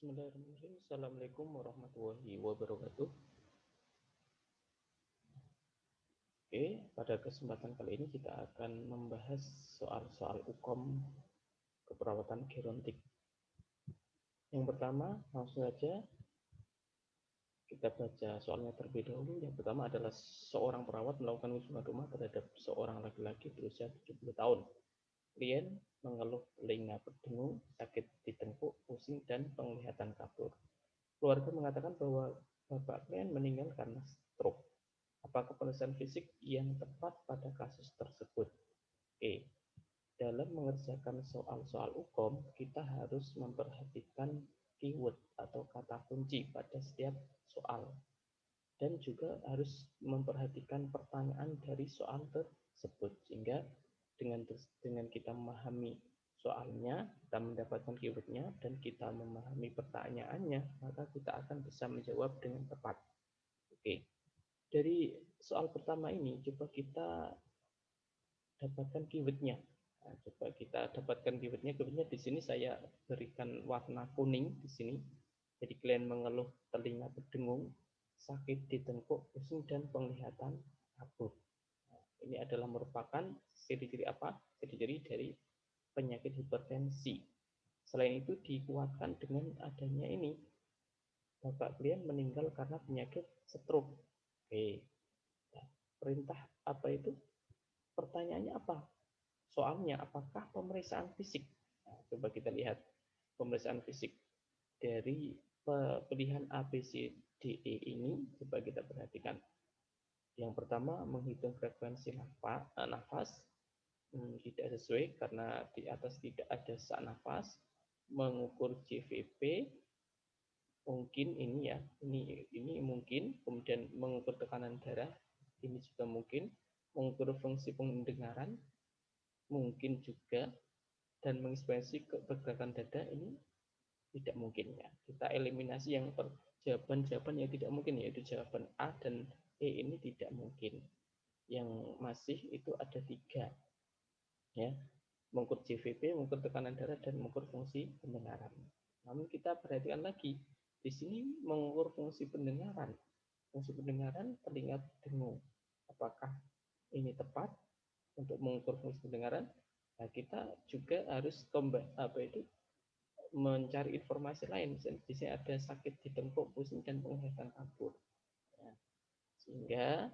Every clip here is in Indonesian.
Bismillahirrahmanirrahim. Assalamualaikum warahmatullahi wabarakatuh. Oke, pada kesempatan kali ini kita akan membahas soal-soal UKOM keperawatan gerontik. Yang pertama, langsung saja kita baca soalnya terlebih dahulu. Yang pertama adalah seorang perawat melakukan kunjungan rumah terhadap seorang laki-laki berusia 70 tahun. Klien mengeluh telinga berdengung, sakit di tengkuk, pusing, dan penglihatan kabur. Keluarga mengatakan bahwa bapak klien meninggal karena stroke. Apakah pemeriksaan fisik yang tepat pada kasus tersebut? Dalam mengerjakan soal-soal UKOM, kita harus memperhatikan keyword atau kata kunci pada setiap soal. Dan juga harus memperhatikan pertanyaan dari soal tersebut. Sehingga dengan kita memahami soalnya, kita mendapatkan keywordnya, dan kita memahami pertanyaannya, maka kita akan bisa menjawab dengan tepat. Oke. Dari soal pertama ini, coba kita dapatkan keywordnya. Nah, coba kita dapatkan keywordnya. Keywordnya di sini saya berikan warna kuning di sini. Jadi klien mengeluh telinga berdengung, sakit di tengkuk, pusing, dan penglihatan kabur. Nah, ini adalah merupakan ciri-ciri apa? Ciri-ciri dari penyakit hipertensi. Selain itu dikuatkan dengan adanya ini. Bapak klien meninggal karena penyakit stroke. Oke. Nah, perintah apa itu? Pertanyaannya apa? Soalnya apakah pemeriksaan fisik? Nah, coba kita lihat pemeriksaan fisik dari pilihan A, B, C, D, E ini. Coba kita perhatikan. Yang pertama, menghitung frekuensi nafas. Tidak sesuai karena di atas tidak ada sesak nafas. Mengukur JVP, mungkin ini ya, ini mungkin. Kemudian mengukur tekanan darah, ini juga mungkin. Mengukur fungsi pendengaran, mungkin juga. Dan menginspeksi pergerakan dada, ini tidak mungkin ya. Kita eliminasi yang jawaban-jawaban yang tidak mungkin, yaitu jawaban A dan E ini tidak mungkin. Yang masih itu ada 3 ya, mengukur JVP, mengukur tekanan darah, dan mengukur fungsi pendengaran. Namun kita perhatikan lagi, di sini mengukur fungsi pendengaran. Fungsi pendengaran telinga berdengung. Apakah ini tepat untuk mengukur fungsi pendengaran? Nah, kita juga harus mencari informasi lain. Misalnya di sini ada sakit di tengkuk, pusing, dan penglihatan kabur. Ya. Sehingga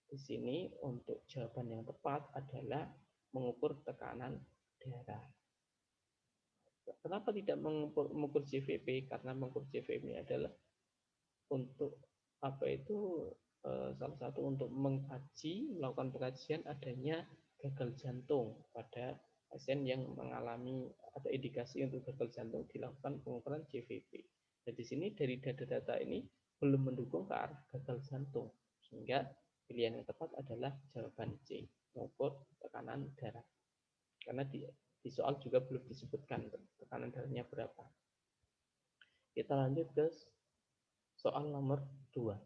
di sini untuk jawaban yang tepat adalah mengukur tekanan darah. Kenapa tidak mengukur JVP? Karena mengukur JVP adalah untuk salah satu untuk melakukan pengkajian adanya gagal jantung pada pasien yang mengalami atau indikasi untuk gagal jantung, dilakukan pengukuran JVP. Dan di sini dari data-data ini belum mendukung ke arah gagal jantung, sehingga pilihan yang tepat adalah jawaban C, mengukur tekanan darah. Karena di soal juga belum disebutkan tekanan darahnya berapa. Kita lanjut ke soal nomor 2.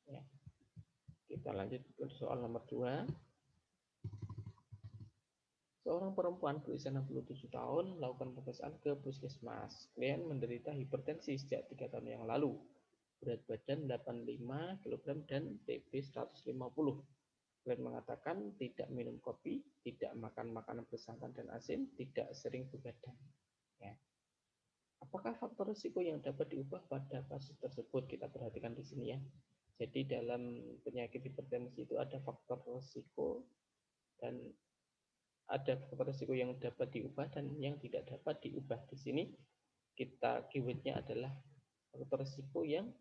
Ya. Kita lanjut ke soal nomor 2. Seorang perempuan berusia 67 tahun melakukan pemeriksaan ke puskesmas. Klien menderita hipertensi sejak 3 tahun yang lalu. Berat badan 85 kg dan TB 150. Klien mengatakan tidak minum kopi, tidak makan makanan bersantan dan asin, tidak sering begadang. Ya. Apakah faktor risiko yang dapat diubah pada kasus tersebut? Kita perhatikan di sini ya. Jadi dalam penyakit hipertensi itu ada faktor risiko dan ada faktor risiko yang dapat diubah dan yang tidak dapat diubah. Di sini kita keywordnya adalah faktor risiko yang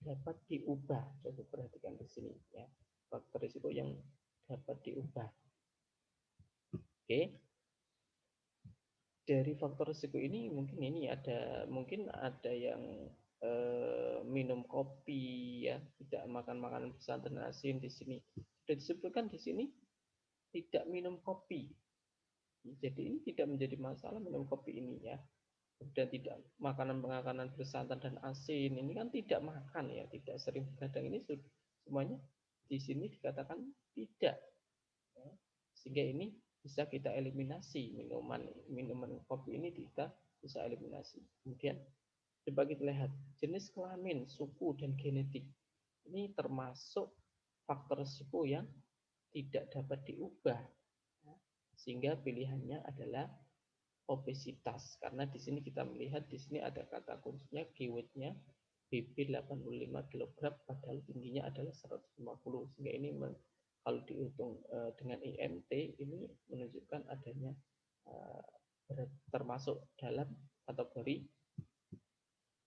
dapat diubah. Coba perhatikan di sini ya. Faktor risiko yang dapat diubah. Oke. Dari faktor risiko ini mungkin ada yang minum kopi ya, tidak makan makanan bersantan dan asin. Di sini sudah disebutkan di sini tidak minum kopi. Jadi ini tidak menjadi masalah minum kopi ini ya. Dan tidak makanan bersantan dan asin, ini kan tidak makan ya, tidak sering begadang, ini semuanya di sini dikatakan tidak ya. Sehingga ini bisa kita eliminasi, minuman kopi ini kita bisa eliminasi. Kemudian coba kita lihat jenis kelamin, suku, dan genetik. Ini termasuk faktor risiko yang tidak dapat diubah. Sehingga pilihannya adalah obesitas. Karena di sini kita melihat di sini ada kata kuncinya keywordnya BB 85 kg padahal tingginya adalah 150. Sehingga ini kalau dihitung dengan IMT ini menunjukkan adanya termasuk dalam kategori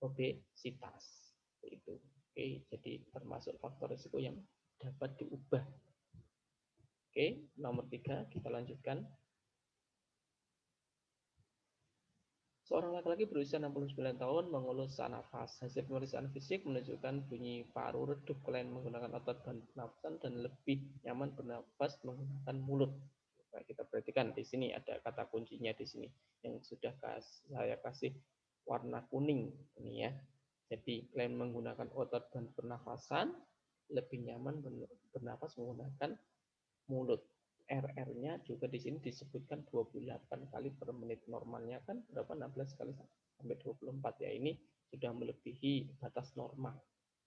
obesitas itu. Oke, jadi termasuk faktor risiko yang dapat diubah. Oke, nomor 3 kita lanjutkan. Seorang laki-laki berusia 69 tahun mengeluh sesak nafas. Hasil pemeriksaan fisik menunjukkan bunyi paru redup selain menggunakan otot pernafasan dan lebih nyaman bernafas menggunakan mulut. Nah, kita perhatikan di sini ada kata kuncinya di sini yang sudah saya kasih warna kuning ini ya. Jadi klaim menggunakan otot dan pernafasan lebih nyaman bernafas menggunakan mulut. RR-nya juga di sini disebutkan 28 kali per menit. Normalnya kan berapa? 16 kali sampai 24 ya. Ini sudah melebihi batas normal.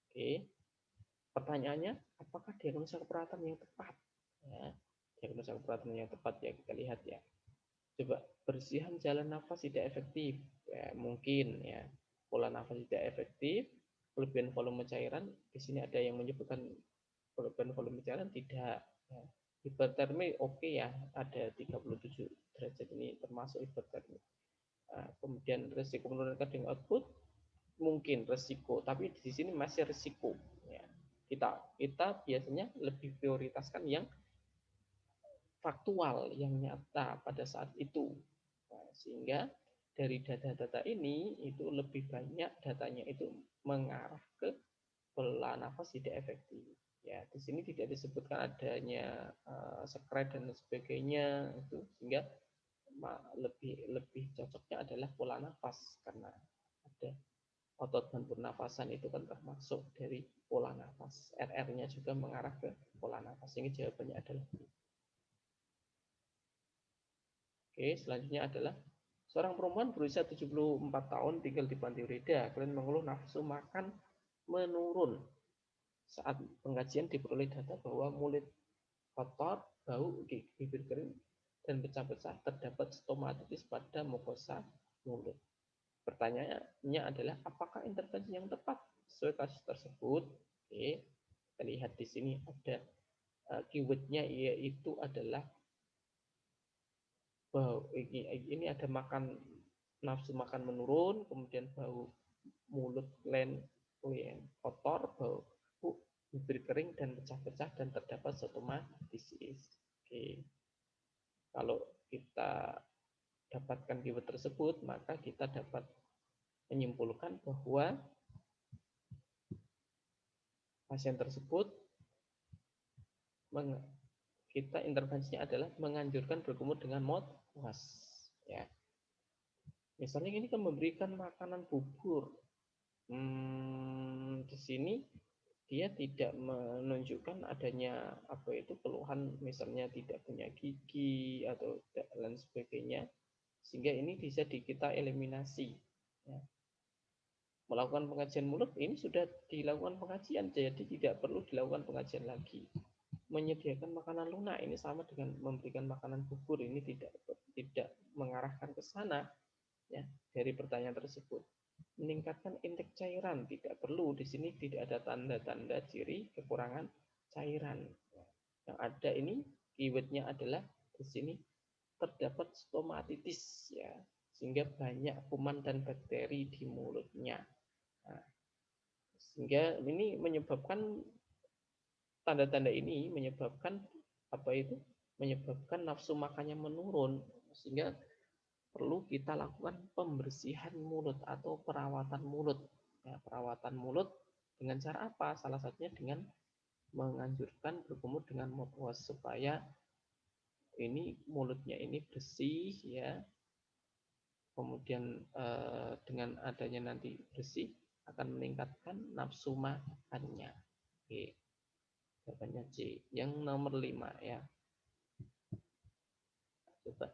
Oke. Pertanyaannya, apakah diagnosa keberatan yang tepat? Ya, diagnosa keberatan yang tepat ya kita lihat ya. Coba bersihan jalan nafas tidak efektif. Ya, mungkin ya. Pola nafas tidak efektif, kelebihan volume cairan. Di sini ada yang menyebutkan kelebihan volume cairan tidak. Ya. Hipertermi oke ya, ada 37 derajat ini termasuk hipertermi. Kemudian resiko menurunkan kadar output mungkin resiko, tapi di sini masih resiko. Ya. Kita biasanya lebih prioritaskan yang faktual, yang nyata pada saat itu. Nah, sehingga dari data-data ini itu lebih banyak datanya itu mengarah ke pola nafas tidak efektif. Ya, di sini tidak disebutkan adanya sekret dan sebagainya itu sehingga lebih cocoknya adalah pola nafas karena ada otot dan pernafasan itu kan termasuk dari pola nafas. RR-nya juga mengarah ke pola nafas. Ini jawabannya adalah B. Oke, selanjutnya adalah seorang perempuan berusia 74 tahun tinggal di Pantai Ureda. Kalian mengeluh nafsu makan menurun. Saat pengajian diperoleh data bahwa mulut kotor, bau, bibir kering, dan pecah-pecah terdapat stomatitis pada mukosa mulut. Pertanyaannya adalah apakah intervensi yang tepat sesuai kasus tersebut? Oke, kita lihat di sini ada keywordnya yaitu adalah bau. Ini ada nafsu makan menurun, kemudian bau mulut kotor, bau bibir kering dan pecah-pecah dan terdapat stomatitis. Oke. Kalau kita dapatkan keyword tersebut, maka kita dapat menyimpulkan bahwa pasien tersebut kita intervensinya adalah menganjurkan berkumur dengan mouthwash. Ya. Misalnya ini kan memberikan makanan bubur. Di sini dia tidak menunjukkan adanya apa itu keluhan misalnya tidak punya gigi atau lain sebagainya sehingga ini bisa kita eliminasi ya. Melakukan pengajian mulut ini sudah dilakukan pengajian jadi tidak perlu dilakukan pengajian lagi. Menyediakan makanan lunak ini sama dengan memberikan makanan bubur, ini tidak mengarahkan ke sana ya dari pertanyaan tersebut. Meningkatkan intake cairan tidak perlu, di sini tidak ada tanda-tanda ciri kekurangan cairan. Yang ada ini keywordnya adalah di sini terdapat stomatitis ya sehingga banyak kuman dan bakteri di mulutnya. Nah, sehingga ini menyebabkan tanda-tanda ini menyebabkan apa itu? Menyebabkan nafsu makannya menurun sehingga perlu kita lakukan pembersihan mulut atau perawatan mulut. Ya, perawatan mulut dengan cara apa? Salah satunya dengan menganjurkan berkumur dengan mouthwash supaya ini mulutnya ini bersih ya. Kemudian dengan adanya nanti bersih akan meningkatkan nafsu makannya. Oke. Jawabannya C. Yang nomor 5 ya. Coba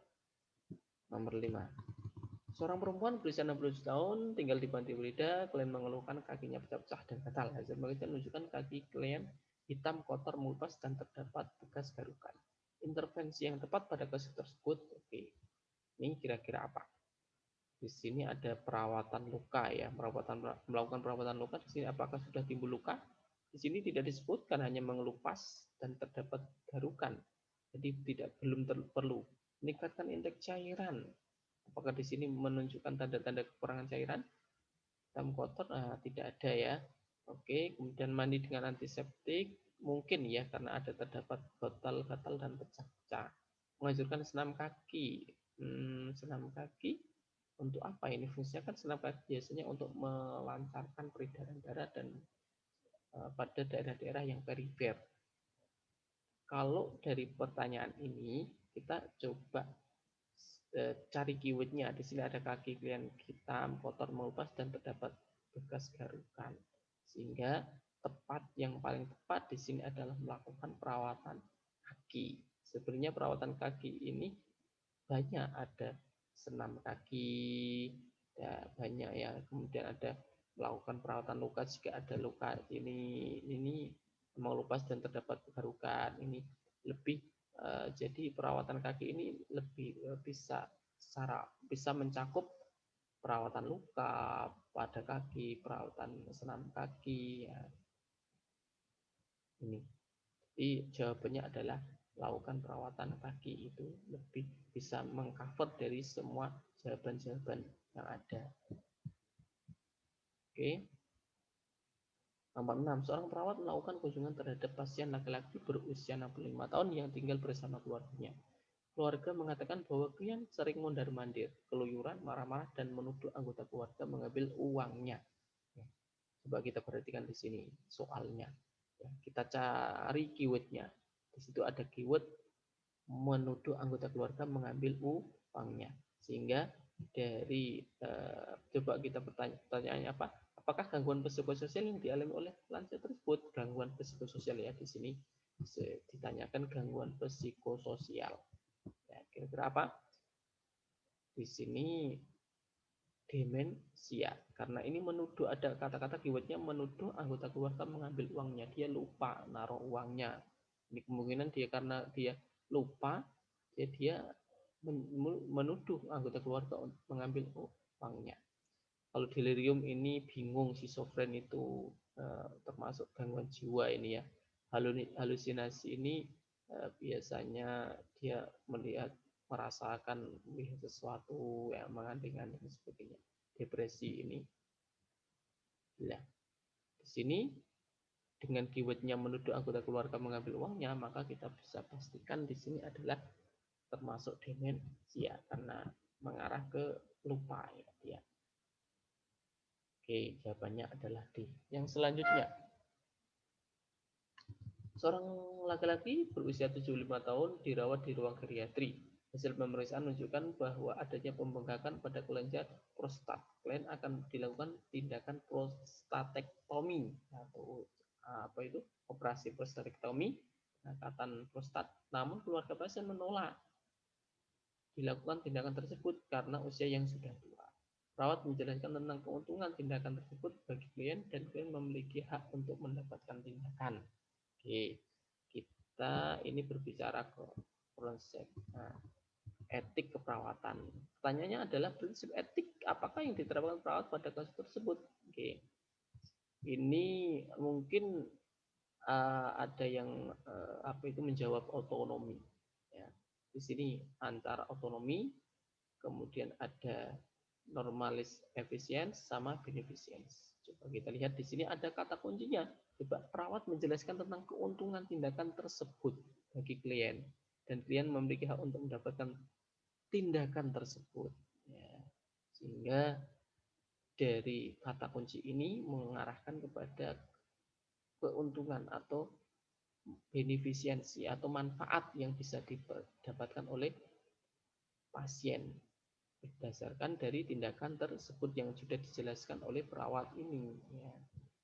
nomor 5. Seorang perempuan berusia 60 tahun tinggal di Panti Welida, klien mengeluhkan kakinya pecah-pecah dan gatal. Hasil penelitian menunjukkan kaki klien hitam, kotor, mengelupas, dan terdapat bekas garukan. Intervensi yang tepat pada kasus tersebut, oke. Ini kira-kira apa? Di sini ada perawatan luka ya, melakukan perawatan luka. Di sini apakah sudah timbul luka? Di sini tidak disebutkan, hanya mengelupas dan terdapat garukan. Jadi belum perlu meningkatkan indeks cairan. Apakah di sini menunjukkan tanda-tanda kekurangan cairan? Hitam kotor, tidak ada ya. Oke, kemudian mandi dengan antiseptik, mungkin ya karena ada terdapat gatal-gatal dan pecah-pecah. Menganjurkan senam kaki. Senam kaki untuk apa ini? Fungsinya kan senam kaki biasanya untuk melancarkan peredaran darah dan pada daerah-daerah yang perifer. Kalau dari pertanyaan ini kita coba cari keywordnya. Di sini ada kaki klien hitam, kotor, mengelupas, dan terdapat bekas garukan. Sehingga yang paling tepat di sini adalah melakukan perawatan kaki. Sebenarnya perawatan kaki ini banyak, ada senam kaki, ya, banyak ya. Kemudian ada melakukan perawatan luka jika ada luka ini mengelupas dan terdapat garukan. Ini lebih jadi perawatan kaki ini lebih bisa mencakup perawatan luka pada kaki, perawatan senam kaki ya. Ini. Jadi jawabannya adalah lakukan perawatan kaki, itu lebih bisa mengcover dari semua jawaban-jawaban yang ada. Oke. Nomor 6, seorang perawat melakukan kunjungan terhadap pasien laki-laki berusia 65 tahun yang tinggal bersama keluarganya. Keluarga mengatakan bahwa klien sering mondar-mandir, keluyuran, marah-marah, dan menuduh anggota keluarga mengambil uangnya. Coba kita perhatikan di sini soalnya. Kita cari keywordnya. Di situ ada keyword menuduh anggota keluarga mengambil uangnya. Sehingga dari coba kita pertanyaannya apa? Apakah gangguan psikososial yang dialami oleh lansia tersebut? Gangguan psikososial ya, di sini ditanyakan gangguan psikososial. Ya, kira-kira apa? Di sini demensia. Karena ini menuduh, ada kata-kata keywordnya menuduh anggota keluarga mengambil uangnya. Dia lupa naruh uangnya. Ini kemungkinan karena dia lupa, dia menuduh anggota keluarga untuk mengambil uangnya. Kalau delirium ini bingung, schizofren itu termasuk gangguan jiwa ini ya. Halusinasi ini biasanya dia merasakan sesuatu yang mengandung dan sebagainya. Depresi ini. Nah, di sini dengan keywordnya menuduh anggota keluarga mengambil uangnya, maka kita bisa pastikan di sini adalah termasuk demensia karena mengarah ke lupa ya dia. Oke, jawabannya adalah D. Yang selanjutnya, seorang laki-laki berusia 75 tahun dirawat di ruang geriatri. Hasil pemeriksaan menunjukkan bahwa adanya pembengkakan pada kelenjar prostat. Klien akan dilakukan tindakan prostatektomi atau apa itu? Operasi prostatektomi, pengangkatan prostat. Namun keluarga pasien menolak dilakukan tindakan tersebut karena usia yang sudah tua. Perawat menjelaskan tentang keuntungan tindakan tersebut bagi klien dan klien memiliki hak untuk mendapatkan tindakan. Oke, kita ini berbicara ke konsep etik keperawatan. Pertanyaannya adalah prinsip etik apakah yang diterapkan perawat pada kasus tersebut. Oke, ini mungkin ada yang apa itu menjawab otonomi. Ya. Di sini antara otonomi, kemudian ada normalis efisiens sama beneficience. Coba kita lihat di sini ada kata kuncinya. Coba perawat menjelaskan tentang keuntungan tindakan tersebut bagi klien dan klien memiliki hak untuk mendapatkan tindakan tersebut. Ya. Sehingga dari kata kunci ini mengarahkan kepada keuntungan atau benefisiensi atau manfaat yang bisa didapatkan oleh pasien berdasarkan dari tindakan tersebut yang sudah dijelaskan oleh perawat ini. Ya.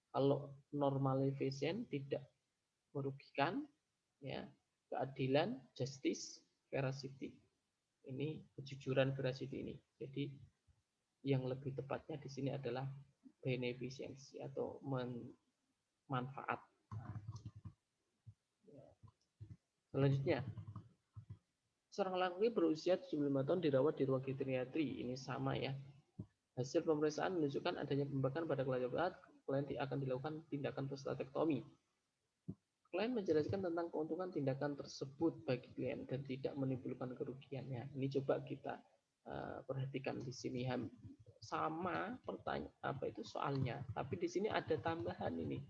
Kalau normal efisien tidak merugikan, ya, keadilan, justice, veracity, ini kejujuran, veracity ini. Jadi yang lebih tepatnya di sini adalah beneficiency atau manfaat. Selanjutnya, seorang laki berusia 75 tahun dirawat di ruang geriatri. Ini sama ya. Hasil pemeriksaan menunjukkan adanya pembengkakan pada kelenjar berat, klien akan dilakukan tindakan prostatektomi. Klien menjelaskan tentang keuntungan tindakan tersebut bagi klien dan tidak menimbulkan kerugiannya. Ini coba kita perhatikan di sini sama soalnya, tapi di sini ada tambahan ini.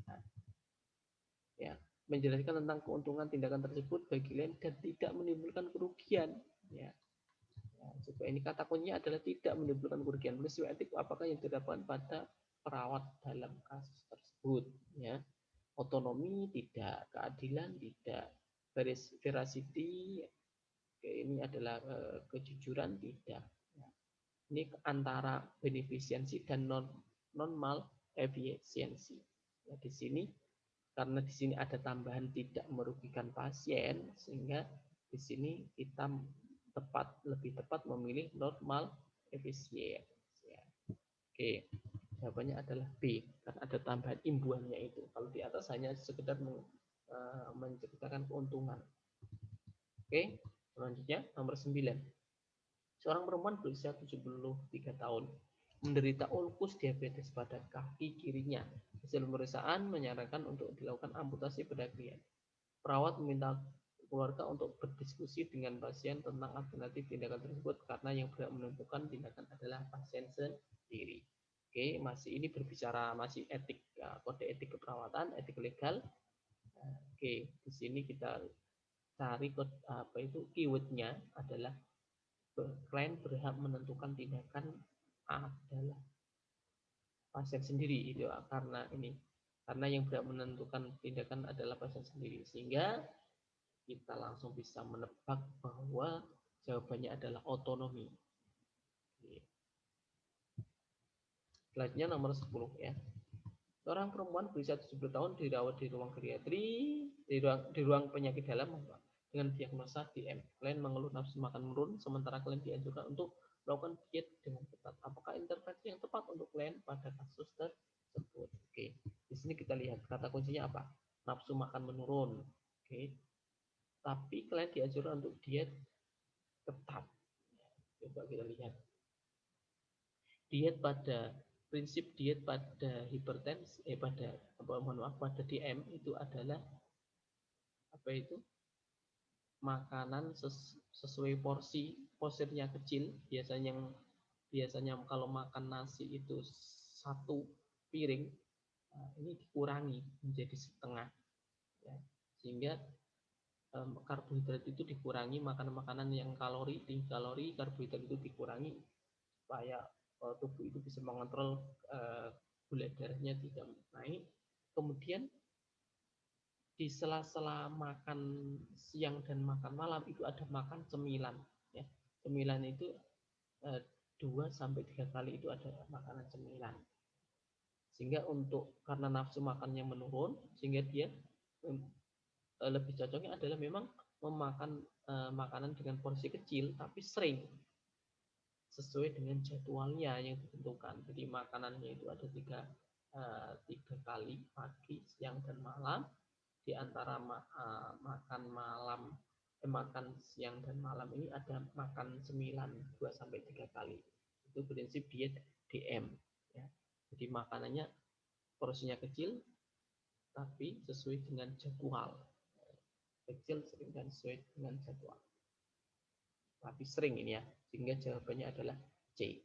Nah, ya, menjelaskan tentang keuntungan tindakan tersebut bagi klien dan tidak menimbulkan kerugian. Ya. Coba ini kata kuncinya adalah tidak menimbulkan kerugian. Peristiwa etik apakah yang dilakukan pada perawat dalam kasus tersebut? Ya, otonomi tidak, keadilan tidak, veracity ini adalah kejujuran tidak. Ini antara beneficiency dan non malefisiency. Ya, di sini karena di sini ada tambahan tidak merugikan pasien, sehingga di sini kita lebih tepat memilih normal efisien. Ya. Oke, jawabannya adalah B karena ada tambahan imbuhannya itu. Kalau di atas hanya sekedar menceritakan keuntungan. Oke, selanjutnya nomor 9. Seorang perempuan berusia 73 tahun menderita ulkus diabetes pada kaki kirinya. Hasil pemeriksaan menyarankan untuk dilakukan amputasi pada klien. Perawat meminta keluarga untuk berdiskusi dengan pasien tentang alternatif tindakan tersebut karena yang berhak menentukan tindakan adalah pasien sendiri. Oke, masih ini berbicara masih etik, kode etik keperawatan, etik legal. Oke, di sini kita cari keywordnya adalah klien berhak menentukan tindakan adalah pasien sendiri itu karena yang berhak menentukan tindakan adalah pasien sendiri, sehingga kita langsung bisa menebak bahwa jawabannya adalah otonomi. Selanjutnya nomor 10 ya. Seorang perempuan berusia 70 tahun dirawat di ruang geriatri, di ruang penyakit dalam dengan diagnosa DM. Klien mengeluh nafsu makan menurun, sementara klien dianjurkan untuk melakukan diet dengan ketat. Apakah intervensi yang tepat untuk klien pada kasus tersebut? Oke, di sini kita lihat kata kuncinya apa? Nafsu makan menurun. Oke, tapi klien dianjurkan untuk diet ketat. Coba kita lihat. Prinsip diet pada hipertensi pada DM itu adalah makanan sesuai porsinya kecil. Biasanya kalau makan nasi itu 1 piring, ini dikurangi menjadi setengah ya. Sehingga karbohidrat itu dikurangi, makanan-makanan yang tinggi kalori, karbohidrat itu dikurangi supaya tubuh itu bisa mengontrol gula darahnya tidak naik. Kemudian di sela-sela makan siang dan makan malam itu ada makan cemilan ya. Cemilan itu 2-3 kali itu ada makanan cemilan. Sehingga karena nafsu makannya menurun, sehingga dia lebih cocoknya adalah memang memakan makanan dengan porsi kecil tapi sering sesuai dengan jadwalnya yang ditentukan. Jadi makanannya itu ada 3 kali, pagi, siang, dan malam. Di antara makan siang dan malam ini ada makan cemilan 2-3 kali. Itu prinsip diet DM ya. Jadi makanannya porsinya kecil tapi sesuai dengan jadwal. Kecil, sering, dan sesuai dengan jadwal. Tapi sering ini ya, sehingga jawabannya adalah C.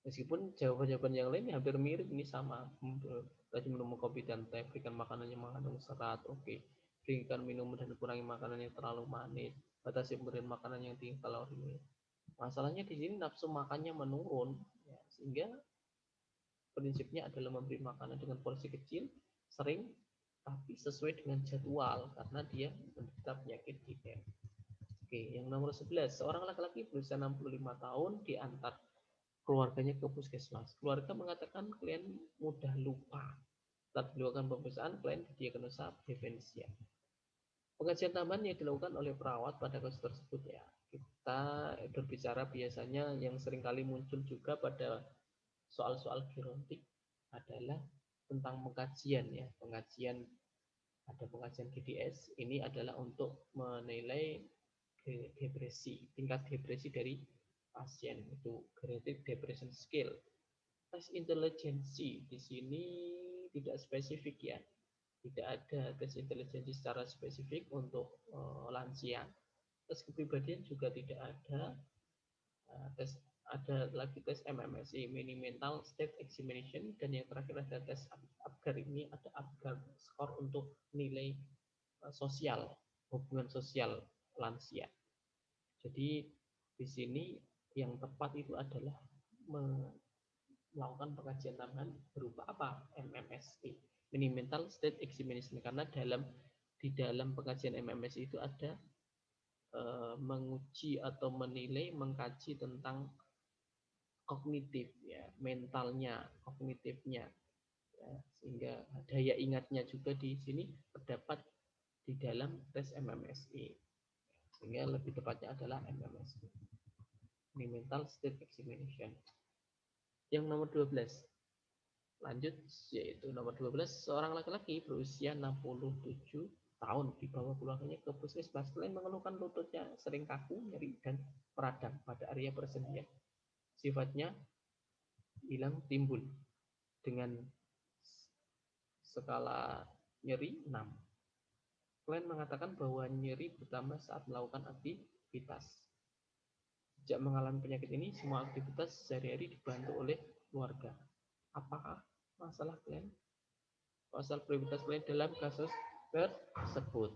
Meskipun jawaban-jawaban yang lain hampir mirip, ini sama. Tadi minum kopi dan teh, berikan makanannya mengandung serat, oke. Berikan minum dan kurangi makanan yang terlalu manis, batasi pemberian makanan yang tinggi kalori. Masalahnya di sini nafsu makannya menurun, ya, sehingga prinsipnya adalah memberi makanan dengan porsi kecil, sering, tapi sesuai dengan jadwal karena dia menderita penyakit DM. Oke, yang nomor 11, seorang laki-laki berusia 65 tahun diantar keluarganya ke puskesmas. Keluarga mengatakan klien mudah lupa. Setelah dilakukan pemeriksaan, klien didiagnosa demensia. Pengkajian tambahan yang dilakukan oleh perawat pada kasus tersebut ya. Kita berbicara biasanya yang seringkali muncul juga pada soal-soal gerontik adalah tentang pengkajian ya. Pengkajian ada pengkajian GDS ini adalah untuk menilai depresi, tingkat depresi dari pasien itu Greater Depression Scale. Tes intelijensi di sini tidak spesifik ya, tidak ada tes intelijensi secara spesifik untuk lansia. Tes kepribadian juga tidak ada. Tes ada lagi tes MMSI, Mini Mental State Examination, dan yang terakhir ada tes APGAR. Ini ada APGAR skor untuk nilai sosial, hubungan sosial lansia. Jadi di sini yang tepat itu adalah melakukan pengkajian tambahan berupa apa? MMSI, Mini Mental State Examination, karena di dalam pengkajian MMSI itu ada menguji atau menilai, mengkaji tentang kognitif ya, mentalnya, kognitifnya ya, sehingga daya ingatnya juga di sini terdapat di dalam tes MMSI, sehingga lebih tepatnya adalah MMSI, Mental State Examination. Yang nomor 12 lanjut, yaitu nomor 12, seorang laki-laki berusia 67 tahun dibawa keluarganya ke puskesmas. Selain mengeluhkan lututnya sering kaku, nyeri, dan meradang pada area persendian, sifatnya hilang timbul dengan skala nyeri 6. Klien mengatakan bahwa nyeri bertambah saat melakukan aktivitas. Sejak mengalami penyakit ini, semua aktivitas sehari-hari dibantu oleh keluarga. Apakah masalah klien? Masalah prioritas klien dalam kasus tersebut?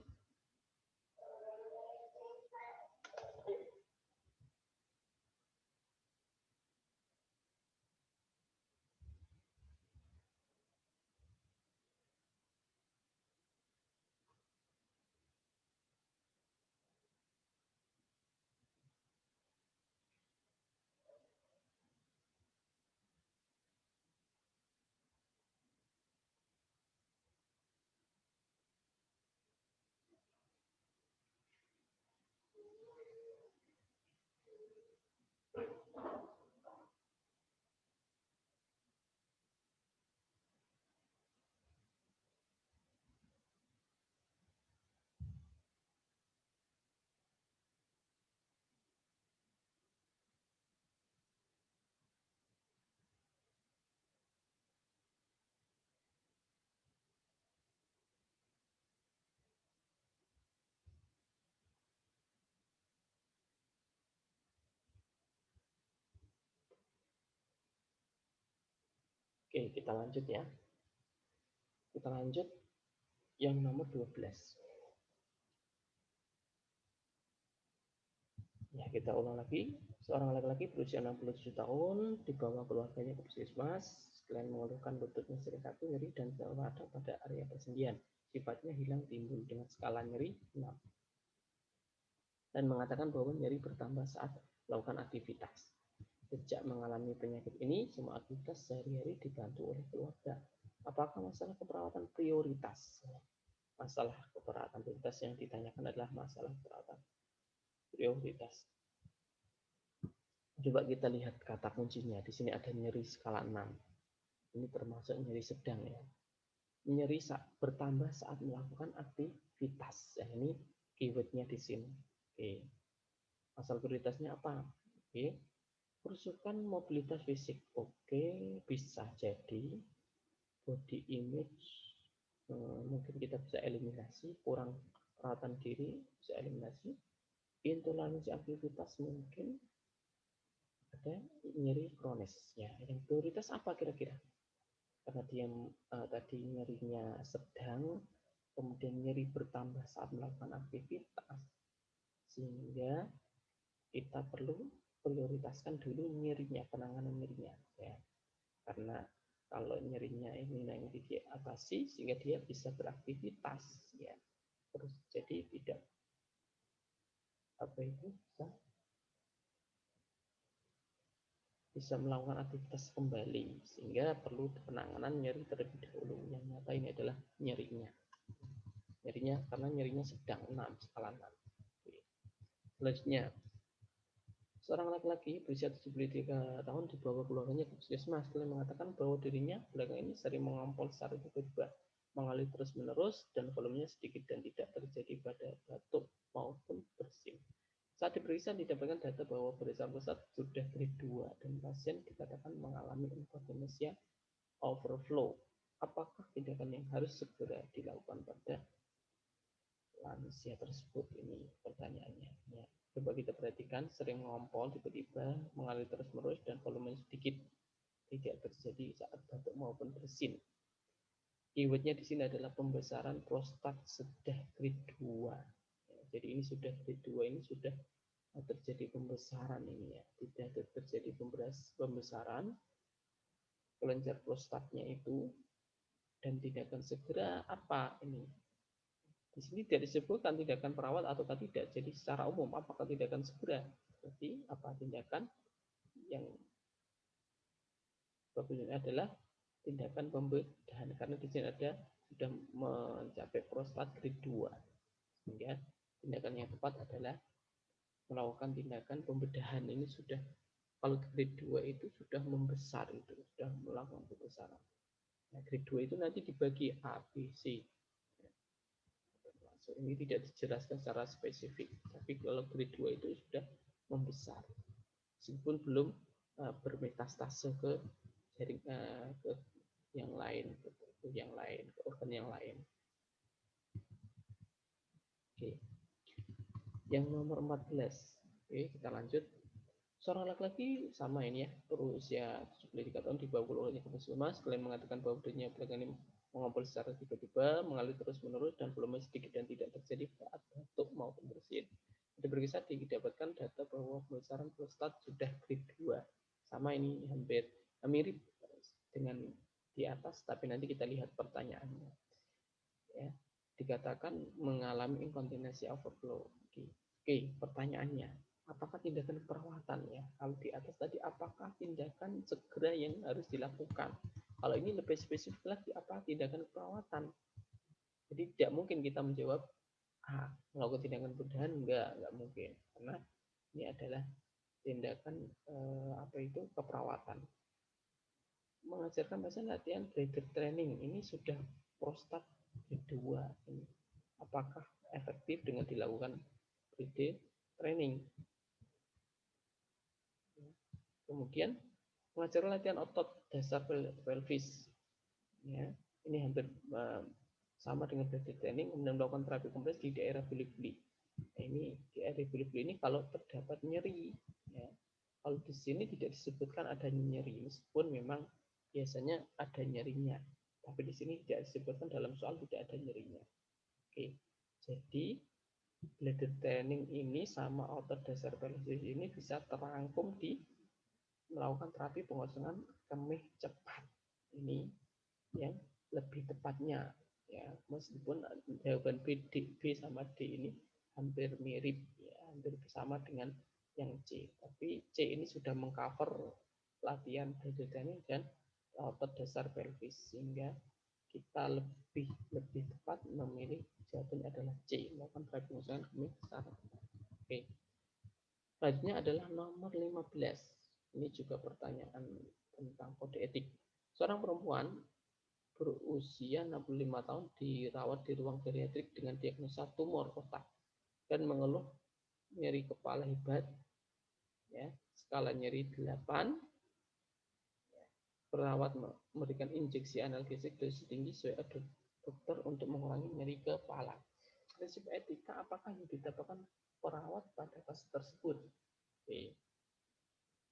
Oke, kita lanjut ya. Kita lanjut yang nomor 12. Ya, kita ulang lagi. Seorang laki-laki berusia 67 tahun dibawa keluarganya ke puskesmas. Selain mengeluhkan lututnya sering kaku, nyeri, dan meradang pada area persendian, sifatnya hilang timbul dengan skala nyeri 6. Dan mengatakan bahwa nyeri bertambah saat melakukan aktivitas. Sejak mengalami penyakit ini, semua aktivitas sehari-hari dibantu oleh keluarga. Apakah masalah keperawatan prioritas? Masalah keperawatan prioritas yang ditanyakan adalah masalah keperawatan prioritas. Coba kita lihat kata kuncinya. Di sini ada nyeri skala 6. Ini termasuk nyeri sedang ya. Nyeri bertambah saat melakukan aktivitas. Ya, ini keywordnya di sini. Oke. Masalah prioritasnya apa? Oke. Kerusakan mobilitas fisik. Oke, bisa jadi body image mungkin kita bisa eliminasi, kurang perawatan diri bisa eliminasi, intoleransi aktivitas mungkin, ada nyeri kronis ya. Yang prioritas apa kira-kira? Karena dia tadi nyerinya sedang, kemudian nyeri bertambah saat melakukan aktivitas, sehingga kita perlu prioritaskan dulu nyerinya, penanganan nyerinya ya. Karena kalau nyerinya ini nanti diatasi sehingga dia bisa beraktivitas ya, terus jadi tidak apa itu bisa melakukan aktivitas kembali, sehingga perlu penanganan nyeri terlebih dahulu. Yang nyata ini adalah nyerinya. karena nyerinya sedang 6, skala 6. Selanjutnya, seorang laki-laki berusia 73 tahun dibawa keluarganya ke puskesmas. Dia mengatakan bahwa dirinya belakangan ini sering mengompol secara tiba-tiba, mengalir terus-menerus, dan volumenya sedikit dan tidak terjadi pada batuk maupun bersin. Saat diperiksa didapatkan data bahwa barisan pusat sudah grade 2 dan pasien dikatakan mengalami inkontinensia overflow. Apakah tindakan yang harus segera dilakukan pada lansia tersebut? Ini pertanyaannya. Ya. Coba kita perhatikan, sering ngompol tiba-tiba, mengalir terus-menerus, dan volume sedikit, tidak terjadi saat batuk maupun bersin. Keywordnya di sini adalah pembesaran prostat sudah grade 2. Ya, jadi ini sudah grade 2, ini sudah terjadi pembesaran ini ya. Tidak terjadi pembesaran kelenjar prostatnya itu, dan tindakan segera apa ini? Di sini tidak disebutkan tindakan perawat atau tidak. Jadi secara umum apakah tindakan segera? Berarti apa tindakan yang bagusnya adalah tindakan pembedahan, karena di sini ada sudah mencapai prostat grade 2. Sehingga tindakan yang tepat adalah melakukan tindakan pembedahan. Ini sudah, kalau grade 2 itu sudah membesar, itu sudah melakukan pembesaran. Nah, grade 2 itu nanti dibagi A, B, C. So, ini tidak dijelaskan secara spesifik, tapi kalau grade 2 itu sudah membesar, meskipun belum bermetastase ke jaring ke yang lain, ke organ yang lain. Oke. Yang nomor 14. Oke, kita lanjut. Seorang laki-laki sama ini ya, berusia 73 tahun dibawa keluarganya ke puskesmas. Kalian mengatakan bahwa dirinya belakangan ini mengompol secara tiba-tiba, mengalir terus-menerus, dan volume sedikit dan tidak terjadi saat batuk maupun bersin. Pada berkisah didapatkan data bahwa pembesaran prostat sudah grade 2. Sama ini hampir mirip dengan di atas, tapi nanti kita lihat pertanyaannya. Ya, dikatakan mengalami inkontinensi overflow. Oke, pertanyaannya, apakah tindakan perawatan ya? Kalau di atas tadi, apakah tindakan segera yang harus dilakukan? Kalau ini lebih spesifik lagi, apa tindakan perawatan? Jadi tidak mungkin kita menjawab melakukan tindakan pembedahan, enggak mungkin, karena ini adalah tindakan keperawatan. Mengajarkan pasien latihan breather training, ini sudah prostat kedua. Ini apakah efektif dengan dilakukan breather training? Kemudian mengajar latihan otot dasar pelvis. Ya, ini hampir sama dengan breathing training. Kemudian melakukan terapi kompres di daerah bili-bili. Nah, ini di daerah bili-bili ini kalau terdapat nyeri. Ya. Kalau di sini tidak disebutkan adanya nyeri, meskipun memang biasanya ada nyerinya. Tapi di sini tidak disebutkan dalam soal tidak ada nyerinya. Oke, jadi bladder training ini sama otot dasar pelvis ini bisa terangkum di melakukan terapi pengosongan kemih cepat. Ini yang lebih tepatnya ya, meskipun jawaban B sama D ini hampir mirip ya, hampir sama dengan yang C, tapi C ini sudah mengcover latihan bladder training dan otot dasar pelvis, sehingga kita lebih tepat memilih jawabannya adalah C, melakukan terapi pengosongan kemih cepat. Oke. Selanjutnya adalah nomor 15. Ini juga pertanyaan tentang kode etik. Seorang perempuan berusia 65 tahun dirawat di ruang geriatrik dengan diagnosa tumor otak dan mengeluh nyeri kepala hebat, ya, skala nyeri 8. Perawat memberikan injeksi analgesik dosis tinggi sesuai dokter untuk mengurangi nyeri kepala. Prinsip etika, apakah yang didapatkan perawat pada kasus tersebut? Oke.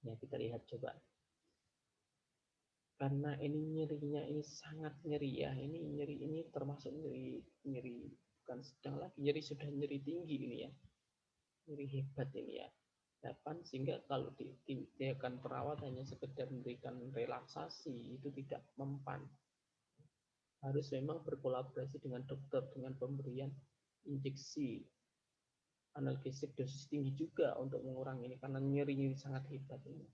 Ya, kita lihat coba. Karena ini nyerinya ini sangat nyeri ya. Ini nyeri ini termasuk nyeri bukan sedang lagi, nyeri sudah nyeri tinggi ini ya. Nyeri hebat ini ya. 8, sehingga kalau ditindakan perawat hanya sekedar memberikan relaksasi itu tidak mempan. Harus memang berkolaborasi dengan dokter dengan pemberian injeksi analgesik dosis tinggi juga untuk mengurangi ini, karena nyeri sangat hebat ini.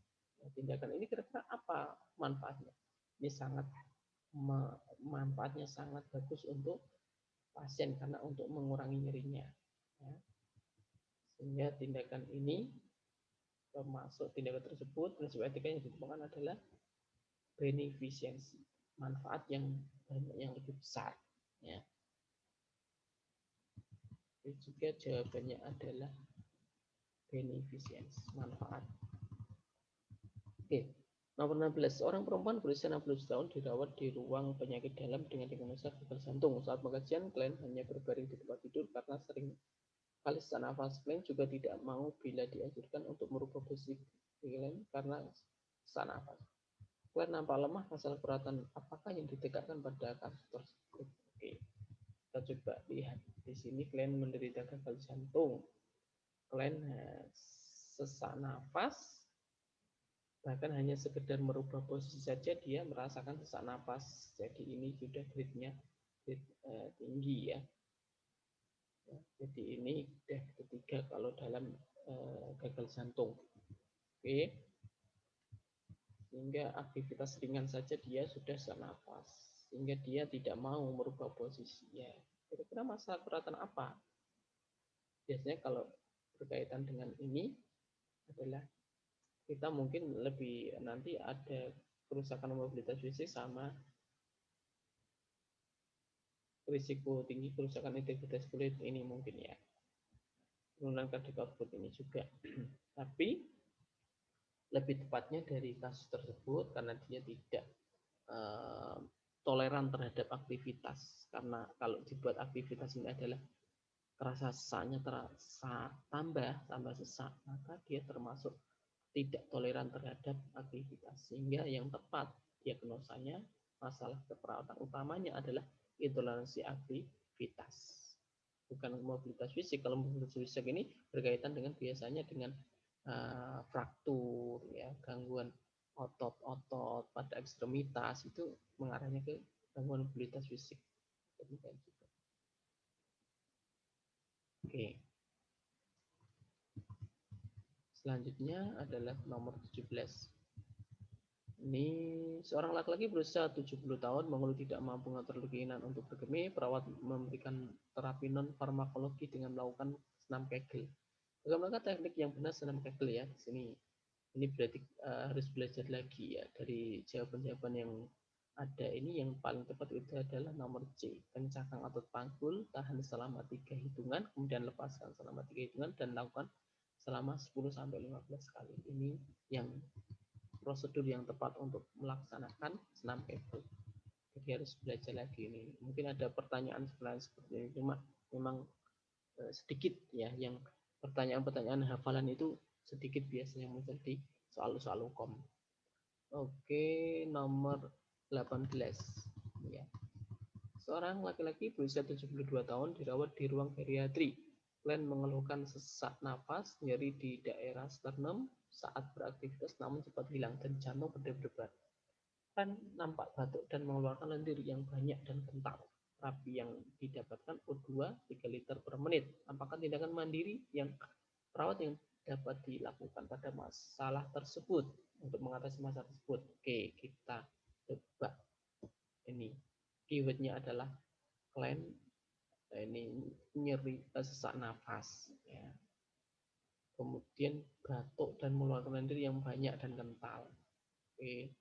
Tindakan ini kira-kira apa manfaatnya? Ini sangat manfaatnya sangat bagus untuk pasien karena untuk mengurangi nyerinya. Ya. Sehingga tindakan ini termasuk tindakan tersebut prinsip etika yang ditemukan adalah beneficiency, manfaat yang banyak yang lebih besar. Ya. Jadi juga jawabannya adalah beneficiency, manfaat. Oke. Nomor 16, seorang perempuan berusia 60 tahun dirawat di ruang penyakit dalam dengan diagnosa gagal jantung. Saat pengajian, klien hanya berbaring di tempat tidur karena sering kali sesak nafas. Klien juga tidak mau bila dianjurkan untuk merubah posisi klien karena sesak nafas. Klien nampak lemah, masalah berat apakah yang ditegakkan pada kasus tersebut? Oke, kita coba lihat. Di sini klien menderita gagal jantung. Klien sesak nafas, bahkan hanya sekedar merubah posisi saja dia merasakan sesak napas. Jadi ini sudah grade-nya tinggi ya. Jadi ini udah ketiga kalau dalam gagal jantung. Oke. Sehingga aktivitas ringan saja dia sudah sesak napas. Sehingga dia tidak mau merubah posisinya. Kira-kira masalah keberatan apa? Biasanya kalau berkaitan dengan ini adalah kita mungkin lebih nanti ada kerusakan mobilitas fisik sama risiko tinggi kerusakan integritas kulit ini mungkin ya. Penurunan cardiac output ini juga. Tapi lebih tepatnya dari kasus tersebut karena dia tidak toleran terhadap aktivitas. Karena kalau dibuat aktivitas ini adalah terasa sesaknya terasa tambah sesak, maka dia termasuk tidak toleran terhadap aktivitas. Sehingga yang tepat diagnosanya masalah keperawatan utamanya adalah intoleransi aktivitas. Bukan mobilitas fisik. Kalau mobilitas fisik ini berkaitan dengan biasanya dengan fraktur, ya, gangguan otot-otot pada ekstremitas itu mengarahnya ke gangguan mobilitas fisik. Oke. Selanjutnya adalah nomor 17. Ini seorang laki-laki berusia 70 tahun mengeluh tidak mampu mengatur keinginan untuk berkemih. Perawat memberikan terapi non farmakologi dengan melakukan senam kegel. Bagaimana teknik yang benar senam kegel ya? Di sini ini berarti harus belajar lagi ya dari jawaban-jawaban yang ada ini. Yang paling tepat itu adalah nomor C, kencangkan otot panggul, tahan selama 3 hitungan, kemudian lepaskan selama 3 hitungan dan lakukan selama 10 sampai 15 kali. Ini yang prosedur yang tepat untuk melaksanakan senam kegel. Jadi harus belajar lagi ini. Mungkin ada pertanyaan seperti ini, cuma memang sedikit ya yang pertanyaan-pertanyaan hafalan itu sedikit biasanya muncul di soal-soal hukum. Oke, nomor 18 ya. Seorang laki-laki berusia 72 tahun dirawat di ruang geriatri. Klien mengeluhkan sesak nafas, nyeri di daerah sternum saat beraktivitas namun cepat hilang dan jantung berdebar-debar. Klien nampak batuk dan mengeluarkan lendir yang banyak dan kental. Terapi yang didapatkan O2 3 liter per menit. Apakah tindakan mandiri yang perawat yang dapat dilakukan pada masalah tersebut untuk mengatasi masalah tersebut? Oke, kita coba ini. Keywordnya adalah klien ini nyeri sesak nafas ya. Kemudian batuk dan mengeluarkan lendir yang banyak dan kental. Oke.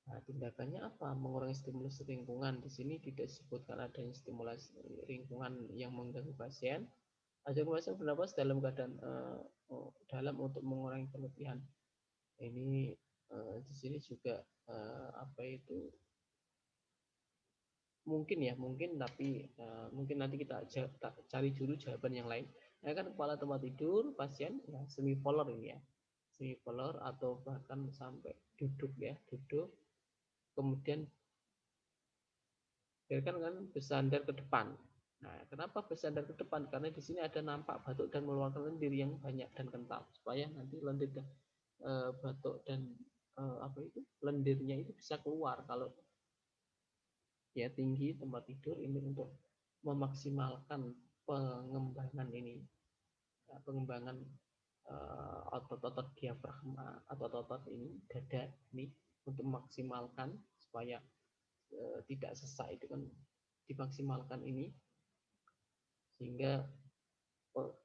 Nah, tindakannya apa? Mengurangi stimulus lingkungan. Di sini tidak disebutkan adanya stimulasi lingkungan yang mengganggu pasien. Ajak pasien bernapas dalam keadaan dalam untuk mengurangi keletihan. Ini di sini juga apa itu mungkin ya mungkin tapi mungkin nanti kita cari dulu jawaban yang lain. Nah, kan kepala tempat tidur pasien ya semipolar ini ya, semipolar atau bahkan sampai duduk ya, duduk kemudian biarkan kan bersandar ke depan. Nah, kenapa bersandar ke depan? Karena di sini ada nampak batuk dan mengeluarkan lendir yang banyak dan kental supaya nanti lendir dan batuk dan apa itu lendirnya itu bisa keluar. Kalau ya tinggi tempat tidur ini untuk memaksimalkan pengembangan ini pengembangan otot-otot diafragma atau otot-otot ini dada ini untuk memaksimalkan supaya tidak sesak itu kan dimaksimalkan ini, sehingga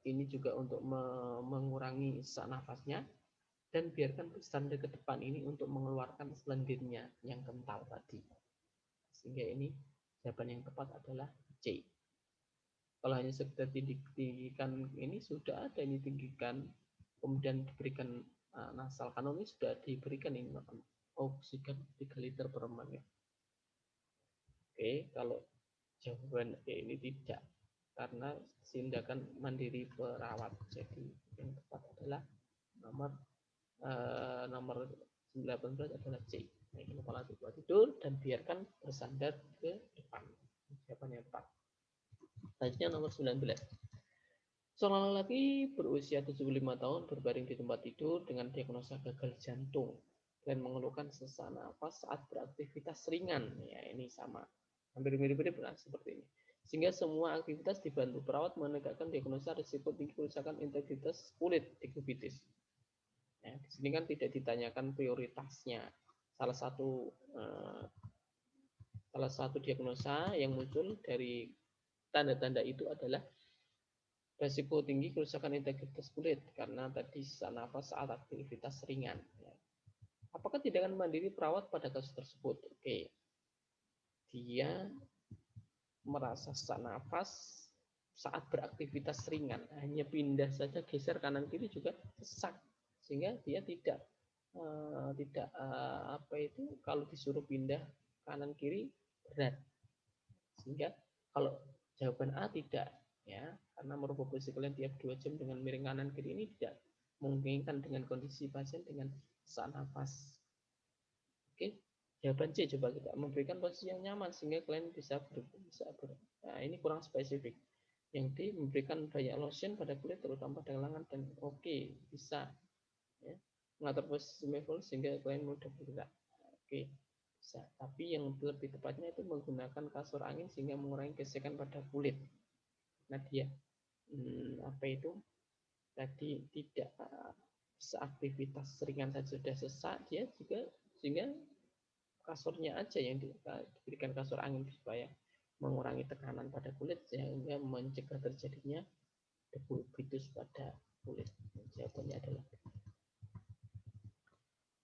ini juga untuk mengurangi sesak nafasnya, dan biarkan bersandar ke depan ini untuk mengeluarkan lendirnya yang kental tadi. Sehingga ini jawaban yang tepat adalah C. Kalau hanya sekedar tinggikan ini sudah ada ini tinggikan, kemudian diberikan nasal kanon ini sudah diberikan ini oksigen 3 liter per menit. Oke, kalau jawaban E ini tidak, karena tindakan mandiri perawat. Jadi yang tepat adalah nomor 19 adalah C. Naikin kepala tidur dan biarkan bersandar ke depan. Jawabannya tepat. Selanjutnya nomor 19. Seorang lelaki berusia 75 tahun berbaring di tempat tidur dengan diagnosa gagal jantung dan mengeluhkan sesak nafas saat beraktivitas ringan. Ya, ini sama. Hampir mirip-mirip seperti ini. Sehingga semua aktivitas dibantu perawat menegakkan diagnosa risiko tinggi kerusakan integritas kulit dekubitis. Ya, di sini kan tidak ditanyakan prioritasnya. Salah satu diagnosa yang muncul dari tanda-tanda itu adalah risiko tinggi kerusakan integritas kulit karena tadi sesak nafas saat aktivitas ringan. Ya. Apakah tindakan mandiri perawat pada kasus tersebut? Oke, dia merasa sesak nafas saat beraktivitas ringan, hanya pindah saja geser kanan kiri juga sesak, sehingga dia tidak kalau disuruh pindah kanan kiri berat, sehingga kalau jawaban A tidak, ya, karena merubah posisi kalian tiap 2 jam dengan miring kanan kiri ini tidak memungkinkan dengan kondisi pasien dengan sesak nafas. Oke, jawaban C, coba kita memberikan posisi yang nyaman sehingga kalian bisa nah, ini kurang spesifik. Yang D, memberikan banyak lotion pada kulit terutama pada lengan dan oke, bisa, ya, mengatur posisi level sehingga kalian mudah bergerak. Oke, bisa. Tapi yang lebih tepatnya itu menggunakan kasur angin sehingga mengurangi gesekan pada kulit. Nah dia tadi tidak seaktivitas ringan saja sudah sesak, dia juga sehingga kasurnya aja yang diberikan kasur angin supaya mengurangi tekanan pada kulit sehingga mencegah terjadinya dekubitus pada kulit. Jawabannya adalah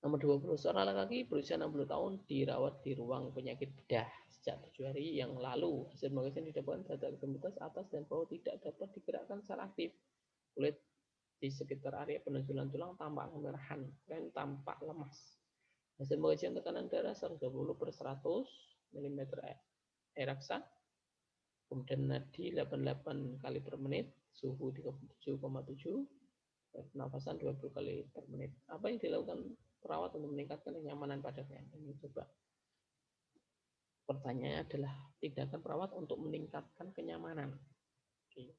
nomor 20. Seorang laki-laki berusia 60 tahun dirawat di ruang penyakit bedah sejak 7 hari yang lalu. Hasil pemeriksaan didapatkan data ekstremitas atas dan bawah tidak dapat digerakkan secara aktif. Kulit di sekitar area penonjolan tulang tampak kemerahan dan tampak lemas. Hasil pengajian tekanan darah 120/100 mm air raksa, kemudian nadi 88 kali per menit, suhu 37,7, pernafasan 20 kali per menit. Apa yang dilakukan perawat untuk meningkatkan kenyamanan pada klien? Ini coba. Pertanyaannya adalah tindakan perawat untuk meningkatkan kenyamanan. Oke.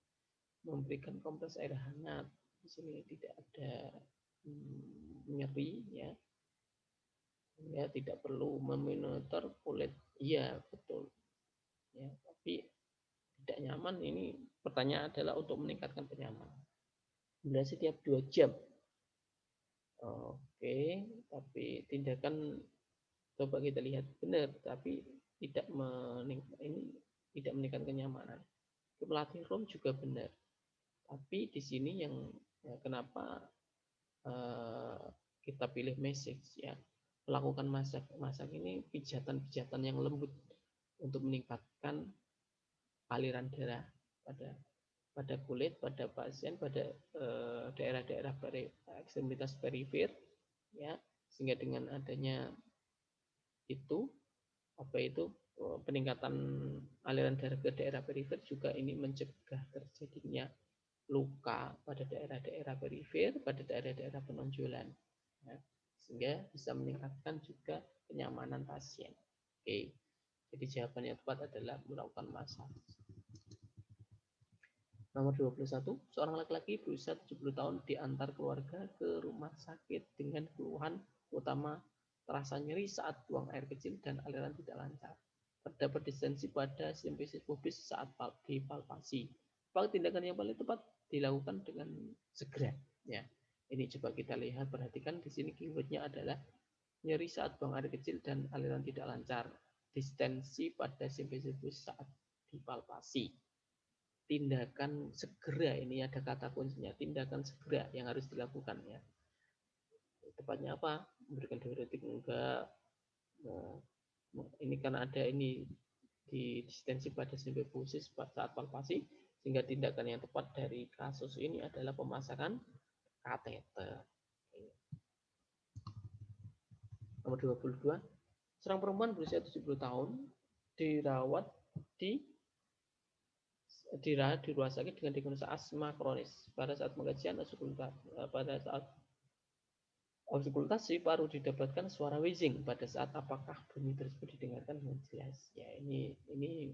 Memberikan kompres air hangat. Di sini tidak ada nyeri, ya. Ya, tidak perlu memonitor kulit. Iya, betul. Ya, tapi tidak nyaman, ini pertanyaan adalah untuk meningkatkan kenyamanan. Durasi tiap 2 jam. Oke, tapi tindakan coba kita lihat benar, tapi tidak meningkatkan kenyamanan. Pelatih room juga benar. Tapi di sini yang kenapa kita pilih message, ya, melakukan masak ini pijatan-pijatan yang lembut untuk meningkatkan aliran darah pada kulit, pada pasien, pada daerah-daerah ekstremitas perifer, ya, sehingga dengan adanya itu peningkatan aliran darah ke daerah perifer juga ini mencegah terjadinya luka pada daerah-daerah perifer, pada daerah-daerah penonjolan, ya, sehingga bisa meningkatkan juga kenyamanan pasien. Oke, jadi jawaban yang tepat adalah melakukan massage. Nomor 21, seorang laki-laki berusia 70 tahun diantar keluarga ke rumah sakit dengan keluhan utama terasa nyeri saat buang air kecil dan aliran tidak lancar. Terdapat distensi pada simfisis pubis saat dipalpasi. Apakah tindakan yang paling tepat dilakukan dengan segera? Ya, ini coba kita lihat, perhatikan di sini keywordnya adalah nyeri saat buang air kecil dan aliran tidak lancar. Distensi pada simfisis pubis saat dipalpasi. Tindakan segera, ini ada kata kuncinya, tindakan segera yang harus dilakukan ya. Tepatnya apa? Memberikan diuretik enggak. Nah, ini karena ada ini di distensi pada simbifosis saat palpasi, sehingga tindakan yang tepat dari kasus ini adalah pemasangan kateter. Nomor 22, seorang perempuan berusia 70 tahun dirawat di rumah sakit dengan diagnosa asma kronis. Pada saat pengajian auskultasi paru didapatkan suara wheezing. Pada saat apakah bunyi tersebut didengarkan dengan jelas? Ya, ini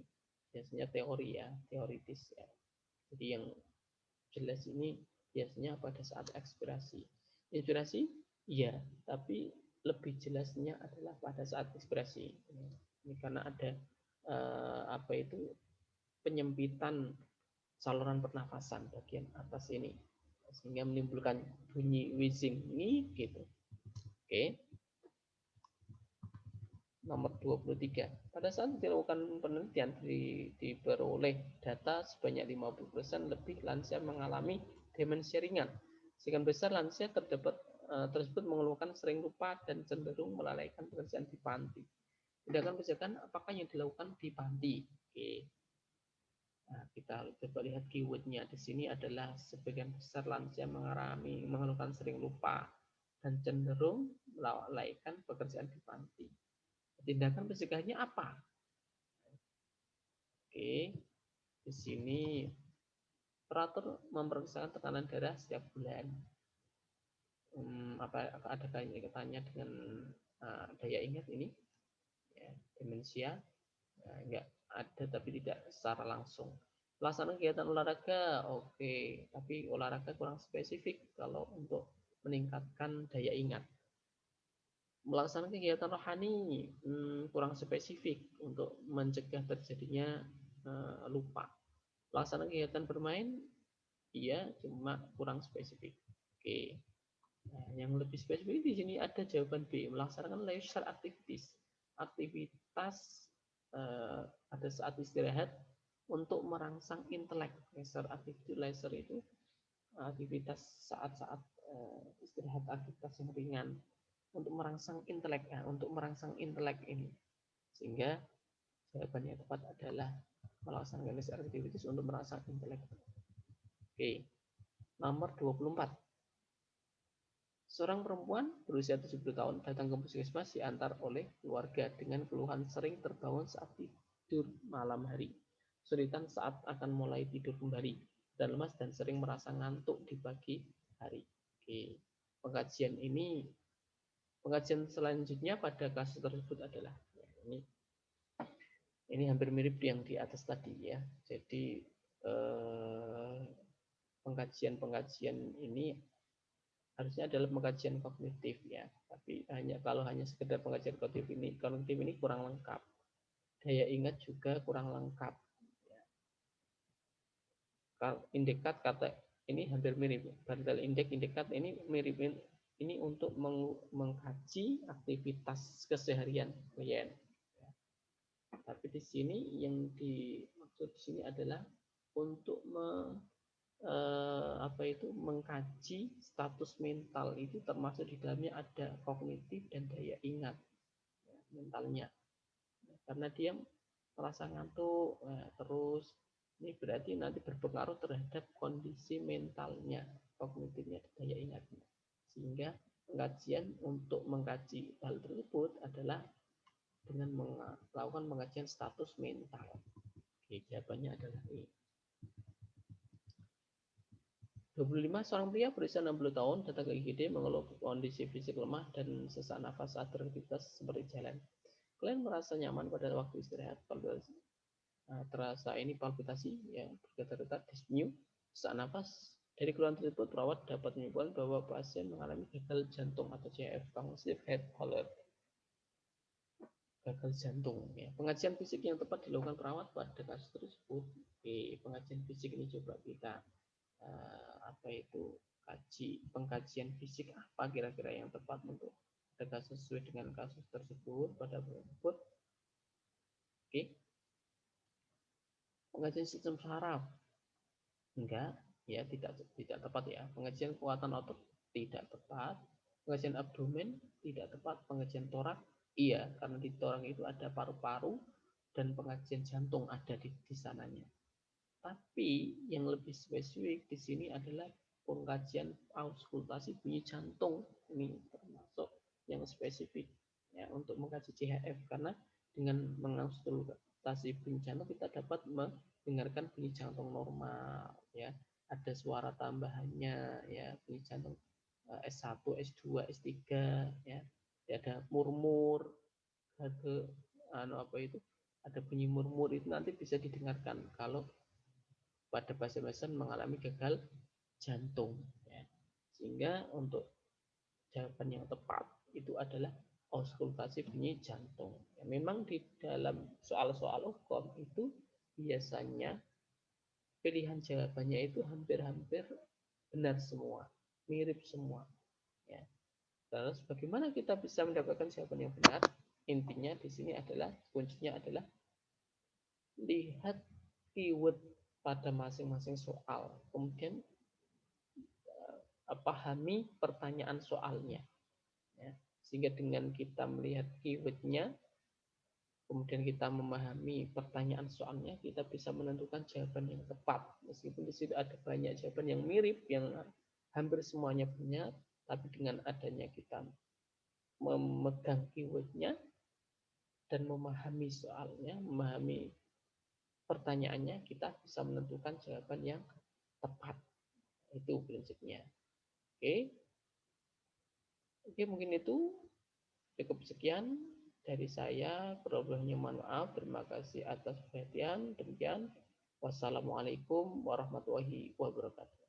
biasanya teori ya, teoritis ya. Jadi yang jelas ini biasanya pada saat ekspirasi. Inspirasi, iya, tapi lebih jelasnya adalah pada saat ekspirasi. Ini karena ada penyempitan saluran pernafasan bagian atas ini, sehingga menimbulkan bunyi wheezing ini gitu. Oke. Nomor 23. Pada saat dilakukan penelitian diperoleh data sebanyak 50% lebih lansia mengalami demensia ringan. Sebagian besar lansia tersebut mengeluhkan sering lupa dan cenderung melalaikan pekerjaan di panti. Tindakan pencegahan apakah yang dilakukan di panti? Oke. Nah, kita coba lihat keywordnya di sini adalah sebagian besar lansia mengeluhkan sering lupa dan cenderung melalaikan pekerjaan di panti. Tindakan pencegahannya apa? Oke, di sini teratur memeriksakan tekanan darah setiap bulan. Apa ada kaitannya dengan daya ingat ini? Ya, demensia? Enggak ada, tapi tidak secara langsung. Pelaksanaan kegiatan olahraga, oke, tapi olahraga kurang spesifik kalau untuk meningkatkan daya ingat. Melaksanakan kegiatan rohani kurang spesifik untuk mencegah terjadinya lupa. Melaksanakan kegiatan bermain, iya, cuma kurang spesifik. Oke. Nah, yang lebih spesifik di sini ada jawaban B, melaksanakan leisure activities, aktivitas pada saat istirahat untuk merangsang intelek. Leisure itu aktivitas saat-saat istirahat, aktivitas yang ringan untuk merangsang intelek ini, sehingga jawaban yang tepat adalah melaksanakan leisure activities untuk merangsang intelek. Oke. Nomor 24. Seorang perempuan berusia 70 tahun datang ke puskesmas diantar oleh keluarga dengan keluhan sering terbangun saat tidur malam hari, kesulitan saat akan mulai tidur kembali, dan lemas dan sering merasa ngantuk di pagi hari. Oke. Pengajian selanjutnya pada kasus tersebut adalah ini hampir mirip yang di atas tadi ya. Jadi pengkajian ini harusnya adalah pengkajian kognitif ya, tapi kalau hanya sekedar pengkajian kognitif ini kurang lengkap. Daya ingat juga kurang lengkap. Indikat kata ini hampir mirip. Bartel indikat ini mirip, ini untuk mengkaji aktivitas keseharian klien. Tapi di sini yang dimaksud di sini adalah untuk mengkaji status mental, itu termasuk di dalamnya ada kognitif dan daya ingat mentalnya. Karena dia merasa ngantuk terus, ini berarti nanti berpengaruh terhadap kondisi mentalnya, kognitifnya, daya ingatnya. Sehingga pengajian untuk mengkaji hal tersebut adalah dengan melakukan pengajian status mental. Oke, jawabannya adalah ini. 25. Seorang pria berusia 60 tahun datang ke IGD mengeluh kondisi fisik lemah dan sesak nafas saat beraktivitas seperti jalan. Klien merasa nyaman pada waktu istirahat. Terasa ini palpitasi yang bergetar-getar, dyspnea, sesak nafas. Dari keluhan tersebut, perawat dapat menyimpulkan bahwa pasien mengalami gagal jantung atau CF, congestive heart failure. Gagal jantung. Ya. Pengajian fisik yang tepat dilakukan perawat pada kasus tersebut. Oke, pengajian fisik ini coba kita pengkajian fisik apa kira-kira yang tepat untuk kasus sesuai dengan kasus tersebut pada tersebut. Oke. Pengajian sistem saraf, enggak, ya tidak tepat ya. Pengajian kekuatan otot tidak tepat. Pengajian abdomen tidak tepat. Pengajian torak, iya, karena di torak itu ada paru-paru dan pengajian jantung ada di sananya. Tapi yang lebih spesifik di sini adalah pengkajian auskultasi bunyi jantung. Ini termasuk yang spesifik ya untuk mengkaji CHF, karena dengan mengauskultasi bunyi jantung kita dapat mendengarkan bunyi jantung normal ya. Ada suara tambahannya ya, bunyi jantung S1, S2, S3 ya. Ada murmur, ada apa itu? Ada bunyi murmur, itu nanti bisa didengarkan kalau pada pasien-pasien mengalami gagal jantung ya. Sehingga untuk jawaban yang tepat itu adalah auskultasi bunyi jantung ya. Memang di dalam soal-soal hukum itu biasanya pilihan jawabannya itu hampir-hampir benar semua, mirip semua ya. Terus bagaimana kita bisa mendapatkan jawaban yang benar? Intinya di sini adalah kuncinya adalah lihat keyword pada masing-masing soal, kemudian pahami pertanyaan soalnya ya. Sehingga dengan kita melihat keywordnya, kemudian kita memahami pertanyaan soalnya, kita bisa menentukan jawaban yang tepat. Meskipun di situ ada banyak jawaban yang mirip, yang hampir semuanya benar, tapi dengan adanya kita memegang keywordnya dan memahami soalnya, memahami pertanyaannya, kita bisa menentukan jawaban yang tepat. Itu prinsipnya. Oke. Oke, mungkin itu cukup sekian dari saya. Kurang mohon maaf. Terima kasih atas perhatian. Demikian. Wassalamualaikum warahmatullahi wabarakatuh.